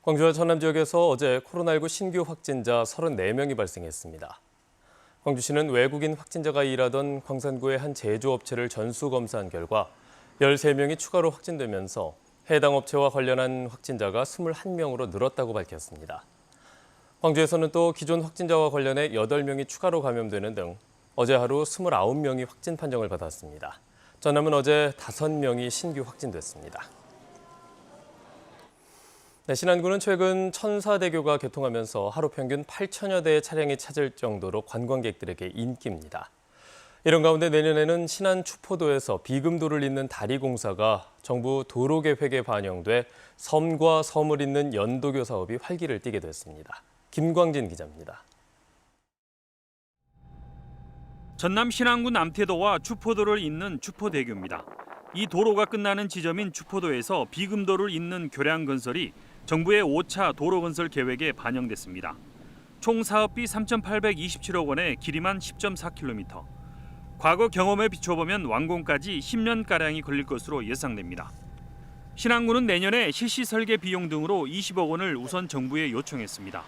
광주와 전남 지역에서 어제 코로나19 신규 확진자 34명이 발생했습니다. 광주시는 외국인 확진자가 일하던 광산구의 한 제조업체를 전수검사한 결과 13명이 추가로 확진되면서 해당 업체와 관련한 확진자가 21명으로 늘었다고 밝혔습니다. 광주에서는 또 기존 확진자와 관련해 8명이 추가로 감염되는 등 어제 하루 29명이 확진 판정을 받았습니다. 전남은 어제 5명이 신규 확진됐습니다. 신안군은 최근 천사대교가 개통하면서 하루 평균 8천여 대의 차량이 찾을 정도로 관광객들에게 인기입니다. 이런 가운데 내년에는 신안 추포도에서 비금도를 잇는 다리 공사가 정부 도로계획에 반영돼 섬과 섬을 잇는 연도교 사업이 활기를 띠게 됐습니다. 김광진 기자입니다. 전남 신안군 남태도와 추포도를 잇는 추포대교입니다. 이 도로가 끝나는 지점인 추포도에서 비금도를 잇는 교량 건설이 정부의 5차 도로 건설 계획에 반영됐습니다. 총 사업비 3,827억 원에 길이만 10.4km. 과거 경험에 비춰보면 완공까지 10년가량이 걸릴 것으로 예상됩니다. 신안군은 내년에 실시 설계 비용 등으로 20억 원을 우선 정부에 요청했습니다.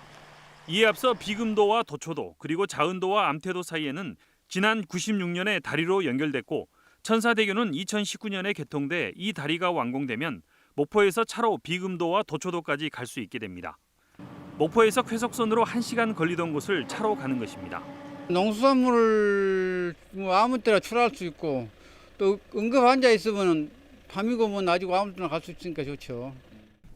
이에 앞서 비금도와 도초도 그리고 자은도와 암태도 사이에는 지난 96년에 다리로 연결됐고 천사대교는 2019년에 개통돼 이 다리가 완공되면 목포에서 차로 비금도와 도초도까지 갈 수 있게 됩니다. 목포에서 쾌속선으로 1시간 걸리던 곳을 차로 가는 것입니다. 농수산물을 아무 때나 출하할 수 있고 또 응급 환자 있으면 밤이고 뭐 낮이고 아무 때나 갈 수 있으니까 좋죠.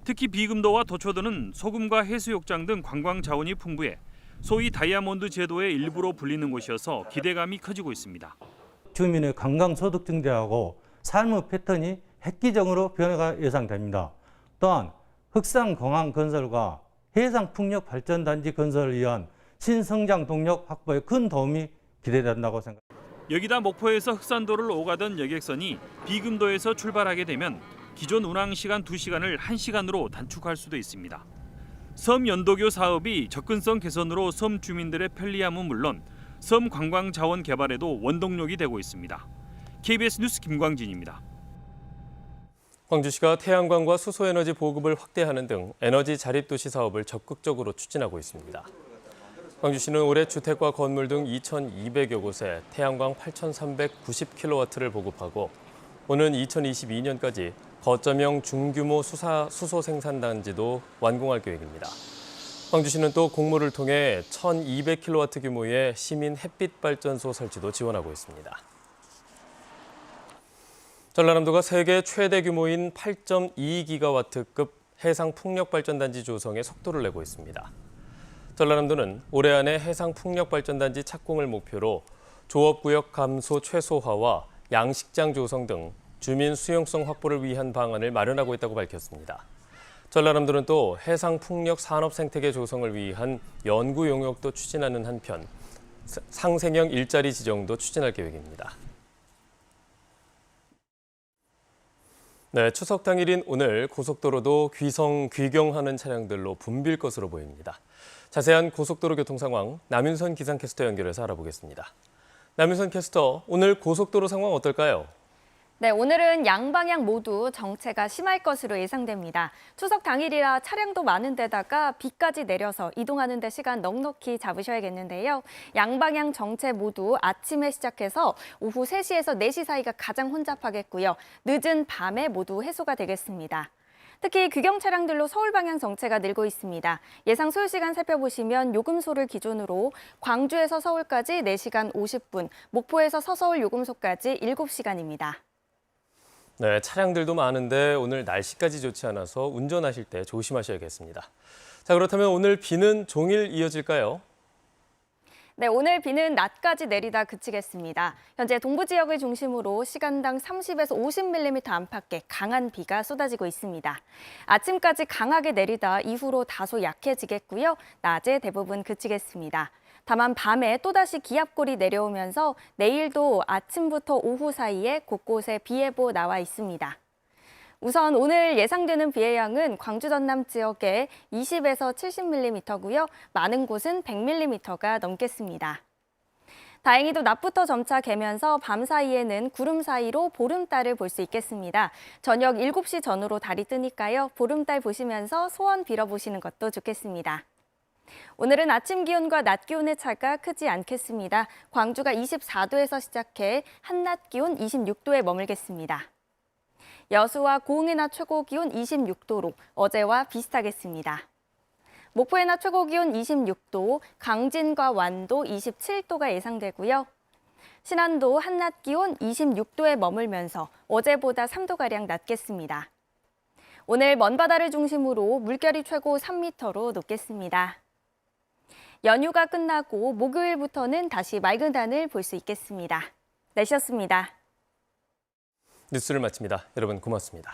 특히 비금도와 도초도는 소금과 해수욕장 등 관광 자원이 풍부해 소위 다이아몬드 제도의 일부로 불리는 곳이어서 기대감이 커지고 있습니다. 주민의 관광 소득 증대하고 삶의 패턴이 획기적으로 변화가 예상됩니다. 또한 흑산공항 건설과 해상풍력 발전단지 건설을 위한 신성장 동력 확보에 큰 도움이 기대된다고 생각합니다. 여기다 목포에서 흑산도를 오가던 여객선이 비금도에서 출발하게 되면 기존 운항 시간 2시간을 1시간으로 단축할 수도 있습니다. 섬 연도교 사업이 접근성 개선으로 섬 주민들의 편리함은 물론 섬 관광 자원 개발에도 원동력이 되고 있습니다. KBS 뉴스 김광진입니다. 광주시가 태양광과 수소에너지 보급을 확대하는 등 에너지 자립도시 사업을 적극적으로 추진하고 있습니다. 광주시는 올해 주택과 건물 등 2,200여 곳에 태양광 8,390kW를 보급하고 오는 2022년까지 거점형 중규모 수소 생산단지도 완공할 계획입니다. 광주시는 또 공모를 통해 1,200kW 규모의 시민 햇빛발전소 설치도 지원하고 있습니다. 전라남도가 세계 최대 규모인 8.2기가와트급 해상풍력발전단지 조성에 속도를 내고 있습니다. 전라남도는 올해 안에 해상풍력발전단지 착공을 목표로 조업구역 감소 최소화와 양식장 조성 등 주민 수용성 확보를 위한 방안을 마련하고 있다고 밝혔습니다. 전라남도는 또 해상풍력 산업 생태계 조성을 위한 연구 용역도 추진하는 한편 상생형 일자리 지정도 추진할 계획입니다. 네, 추석 당일인 오늘 고속도로도 귀경하는 차량들로 붐빌 것으로 보입니다. 자세한 고속도로 교통 상황 남윤선 기상캐스터 연결해서 알아보겠습니다. 남윤선 캐스터, 오늘 고속도로 상황 어떨까요? 네, 오늘은 양방향 모두 정체가 심할 것으로 예상됩니다. 추석 당일이라 차량도 많은 데다가 비까지 내려서 이동하는 데 시간 넉넉히 잡으셔야겠는데요. 양방향 정체 모두 아침에 시작해서 오후 3시에서 4시 사이가 가장 혼잡하겠고요. 늦은 밤에 모두 해소가 되겠습니다. 특히 귀경 차량들로 서울 방향 정체가 늘고 있습니다. 예상 소요 시간 살펴보시면 요금소를 기준으로 광주에서 서울까지 4시간 50분, 목포에서 서서울 요금소까지 7시간입니다. 네, 차량들도 많은데 오늘 날씨까지 좋지 않아서 운전하실 때 조심하셔야겠습니다. 자, 그렇다면 오늘 비는 종일 이어질까요? 네, 오늘 비는 낮까지 내리다 그치겠습니다. 현재 동부 지역을 중심으로 시간당 30에서 50mm 안팎의 강한 비가 쏟아지고 있습니다. 아침까지 강하게 내리다 이후로 다소 약해지겠고요. 낮에 대부분 그치겠습니다. 다만 밤에 또다시 기압골이 내려오면서 내일도 아침부터 오후 사이에 곳곳에 비 예보 나와 있습니다. 우선 오늘 예상되는 비의 양은 광주 전남 지역에 20에서 70mm고요. 많은 곳은 100mm가 넘겠습니다. 다행히도 낮부터 점차 개면서 밤 사이에는 구름 사이로 보름달을 볼 수 있겠습니다. 저녁 7시 전후로 달이 뜨니까요. 보름달 보시면서 소원 빌어보시는 것도 좋겠습니다. 오늘은 아침 기온과 낮 기온의 차가 크지 않겠습니다. 광주가 24도에서 시작해 한낮 기온 26도에 머물겠습니다. 여수와 고흥의 낮 최고 기온 26도로 어제와 비슷하겠습니다. 목포의 낮 최고 기온 26도, 강진과 완도 27도가 예상되고요. 신안도 한낮 기온 26도에 머물면서 어제보다 3도가량 낮겠습니다. 오늘 먼바다를 중심으로 물결이 최고 3m로 높겠습니다. 연휴가 끝나고 목요일부터는 다시 맑은 하늘 볼 수 있겠습니다. 날씨였습니다. 뉴스를 마칩니다. 여러분 고맙습니다.